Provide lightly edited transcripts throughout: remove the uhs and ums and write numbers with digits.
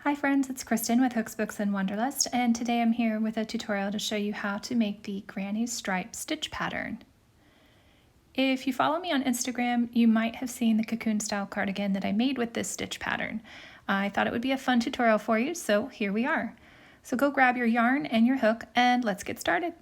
Hi friends, it's Kristen with Hooks, Books, and Wanderlust, and today I'm here with a tutorial to show you how to make the granny stripe stitch pattern. If you follow me on Instagram, you might have seen the cocoon style cardigan that I made with this stitch pattern. I thought it would be a fun tutorial for you, so here we are. So go grab your yarn and your hook and let's get started.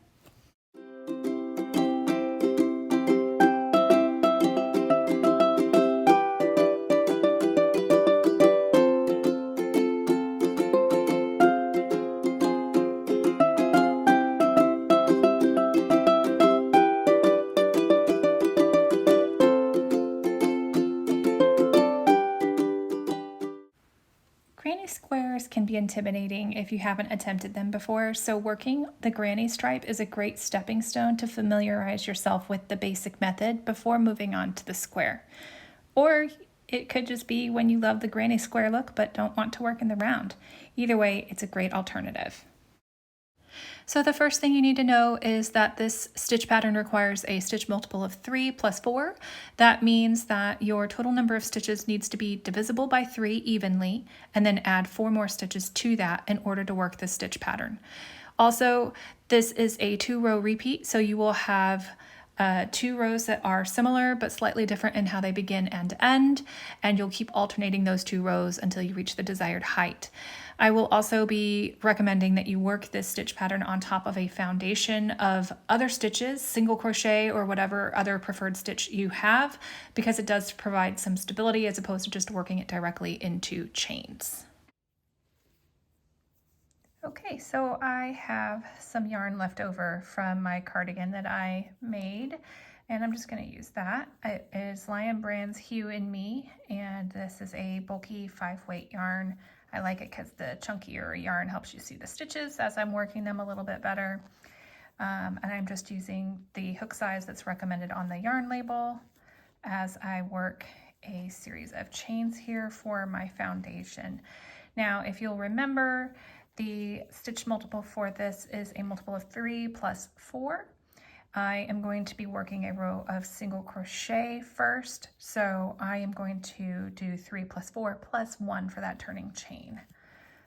Granny squares can be intimidating if you haven't attempted them before, so working the granny stripe is a great stepping stone to familiarize yourself with the basic method before moving on to the square. Or it could just be when you love the granny square look but don't want to work in the round. Either way, it's a great alternative. So the first thing you need to know is that this stitch pattern requires a stitch multiple of 3 plus 4. That means that your total number of stitches needs to be divisible by 3 evenly, and then add 4 more stitches to that in order to work this stitch pattern. Also, this is a 2-row repeat, so you will have 2 rows that are similar but slightly different in how they begin and end, and you'll keep alternating those 2 rows until you reach the desired height. I will also be recommending that you work this stitch pattern on top of a foundation of other stitches, single crochet or whatever other preferred stitch you have, because it does provide some stability as opposed to just working it directly into chains. Okay, so I have some yarn left over from my cardigan that I made, and I'm just going to use that. It is Lion Brand's Hue in Me, and this is a bulky 5-weight yarn. I like it because the chunkier yarn helps you see the stitches as I'm working them a little bit better. And I'm just using the hook size that's recommended on the yarn label as I work a series of chains here for my foundation. Now, if you'll remember, the stitch multiple for this is a multiple of 3 plus 4. I am going to be working a row of single crochet first, so I am going to do 3 plus 4 plus 1 for that turning chain.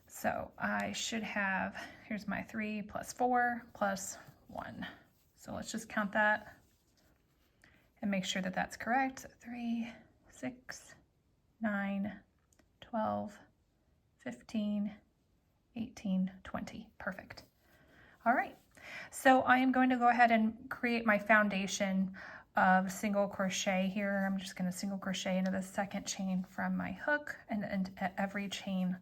So I should have, here's my 3 plus 4 plus 1. So let's just count that and make sure that that's correct. So 3, 6, 9, 12, 15, 18, 20. Perfect. All right. So I am going to go ahead and create my foundation of single crochet here. I'm just going to single crochet into the second chain from my hook and at every chain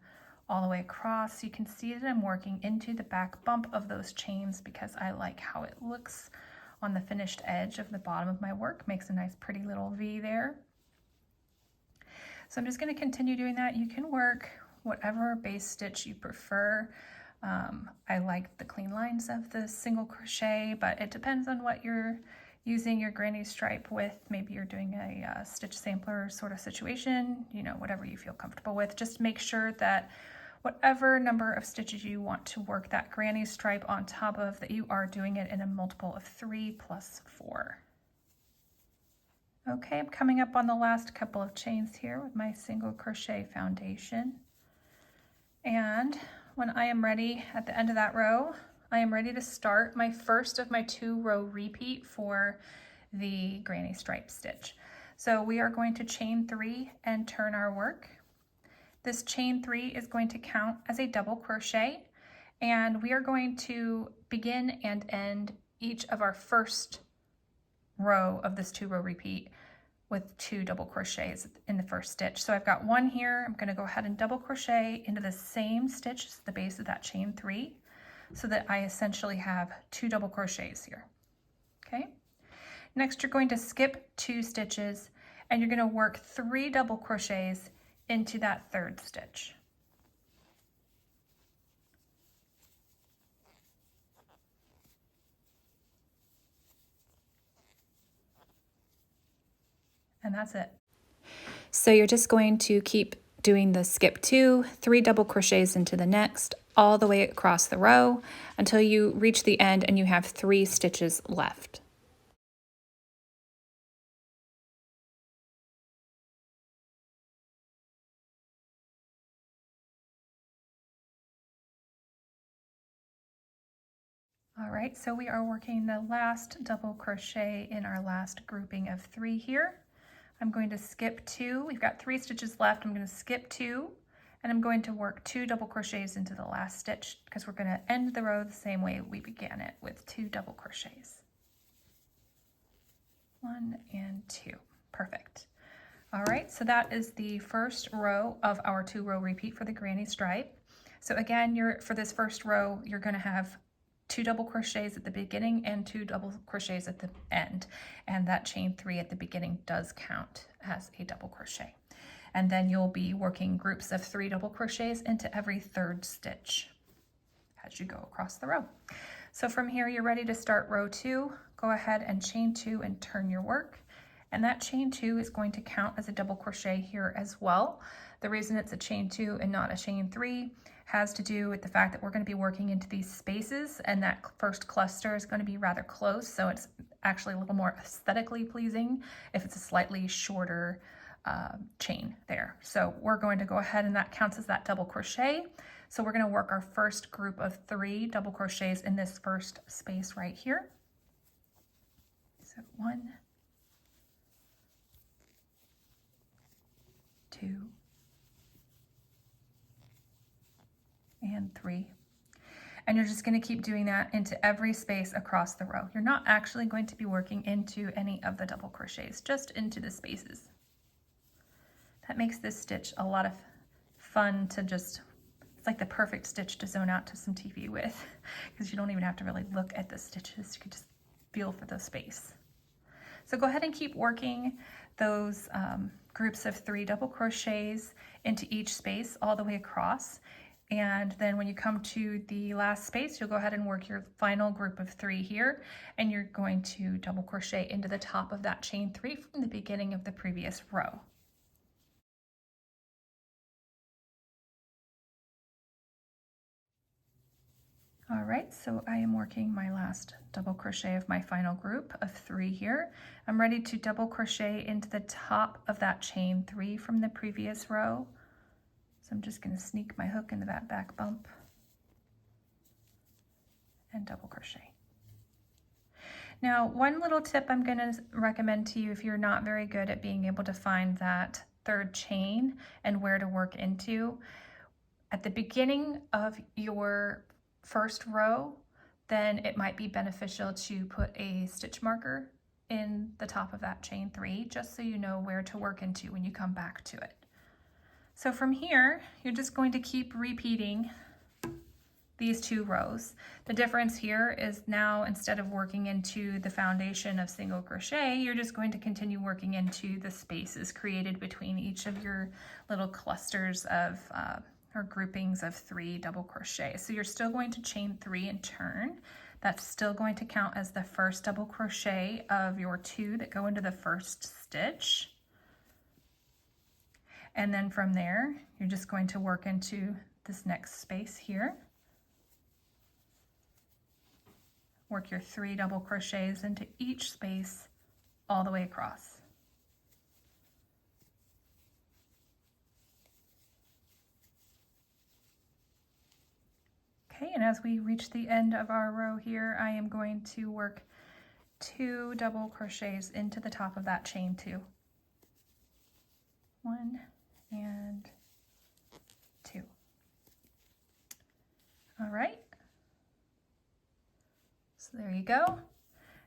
all the way across. You can see that I'm working into the back bump of those chains because I like how it looks on the finished edge of the bottom of my work. Makes a nice pretty little V there. So I'm just going to continue doing that. You can work whatever base stitch you prefer. I like the clean lines of the single crochet, but it depends on what you're using your granny stripe with. Maybe you're doing a stitch sampler sort of situation, you know, whatever you feel comfortable with. Just make sure that whatever number of stitches you want to work that granny stripe on top of, that you are doing it in a multiple of 3 plus 4. Okay, I'm coming up on the last couple of chains here with my single crochet foundation. And when I am ready at the end of that row, I am ready to start my first of my 2-row repeat for the granny stripe stitch. So we are going to chain 3 and turn our work. This chain 3 is going to count as a double crochet, and we are going to begin and end each of our first row of this 2-row repeat with 2 double crochets in the first stitch. So I've got 1 here. I'm going to go ahead and double crochet into the same stitch as the base of that chain 3, so that I essentially have 2 double crochets here. Okay. Next, you're going to skip 2 stitches and you're going to work 3 double crochets into that 3rd stitch. And that's it. So you're just going to keep doing the skip 2, 3 double crochets into the next, all the way across the row until you reach the end and you have 3 stitches left. All right, so we are working the last double crochet in our last grouping of 3 here. I'm going to skip 2. We've got 3 stitches left. I'm going to skip 2, and I'm going to work 2 double crochets into the last stitch because we're going to end the row the same way we began it, with 2 double crochets. 1 and 2. Perfect. All right, so that is the first row of our 2-row repeat for the granny stripe. So again, for this first row, you're going to have 2 double crochets at the beginning and 2 double crochets at the end, and that chain 3 at the beginning does count as a double crochet. And then you'll be working groups of 3 double crochets into every 3rd stitch as you go across the row. So from here, you're ready to start row 2. Go ahead and chain 2 and turn your work, and that chain 2 is going to count as a double crochet here as well. The reason it's a chain 2 and not a chain 3 has to do with the fact that we're going to be working into these spaces, and that first cluster is going to be rather close, so it's actually a little more aesthetically pleasing if it's a slightly shorter chain there. So we're going to go ahead, and that counts as that double crochet. So we're going to work our first group of 3 double crochets in this first space right here. So 1, 2, and 3. And you're just going to keep doing that into every space across the row. You're not actually going to be working into any of the double crochets, just into the spaces. That makes this stitch a lot of fun to just, it's like the perfect stitch to zone out to some TV with, because you don't even have to really look at the stitches. You can just feel for the space. So go ahead and keep working those groups of 3 double crochets into each space all the way across. And then when you come to the last space, you'll go ahead and work your final group of 3 here, and you're going to double crochet into the top of that chain 3 from the beginning of the previous row. All right, so I am working my last double crochet of my final group of 3 here. I'm ready to double crochet into the top of that chain 3 from the previous row. So I'm just going to sneak my hook into that back bump and double crochet. Now, one little tip I'm going to recommend to you if you're not very good at being able to find that 3rd chain and where to work into, at the beginning of your first row, then it might be beneficial to put a stitch marker in the top of that chain 3, just so you know where to work into when you come back to it. So from here, you're just going to keep repeating these 2 rows. The difference here is now, instead of working into the foundation of single crochet, you're just going to continue working into the spaces created between each of your little clusters of or groupings of 3 double crochet. So you're still going to chain 3 and turn. That's still going to count as the first double crochet of your 2 that go into the first stitch. And then from there, you're just going to work into this next space here. Work your 3 double crochets into each space all the way across. Okay, and as we reach the end of our row here, I am going to work 2 double crochets into the top of that chain 2. 1 and 2. All right. So there you go.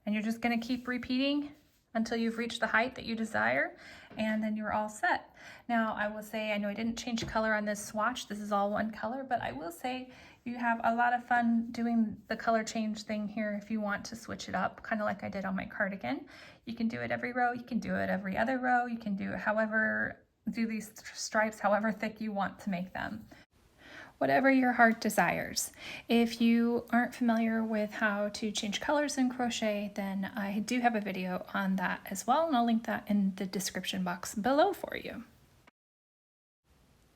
And you're just going to keep repeating until you've reached the height that you desire, and then you're all set. Now, I will say, I know I didn't change color on this swatch. This is all one color, but I will say you have a lot of fun doing the color change thing here if you want to switch it up, kind of like I did on my cardigan. You can do it every row. You can do it every other row. You can do it however, do these stripes however thick you want to make them. Whatever your heart desires. If you aren't familiar with how to change colors in crochet, then I do have a video on that as well, and I'll link that in the description box below for you.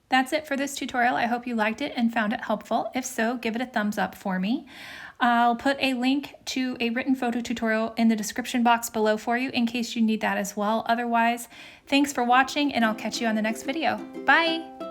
That's it for this tutorial. I hope you liked it and found it helpful. If so, give it a thumbs up for me. I'll put a link to a written photo tutorial in the description box below for you in case you need that as well. Otherwise, thanks for watching, and I'll catch you on the next video. Bye!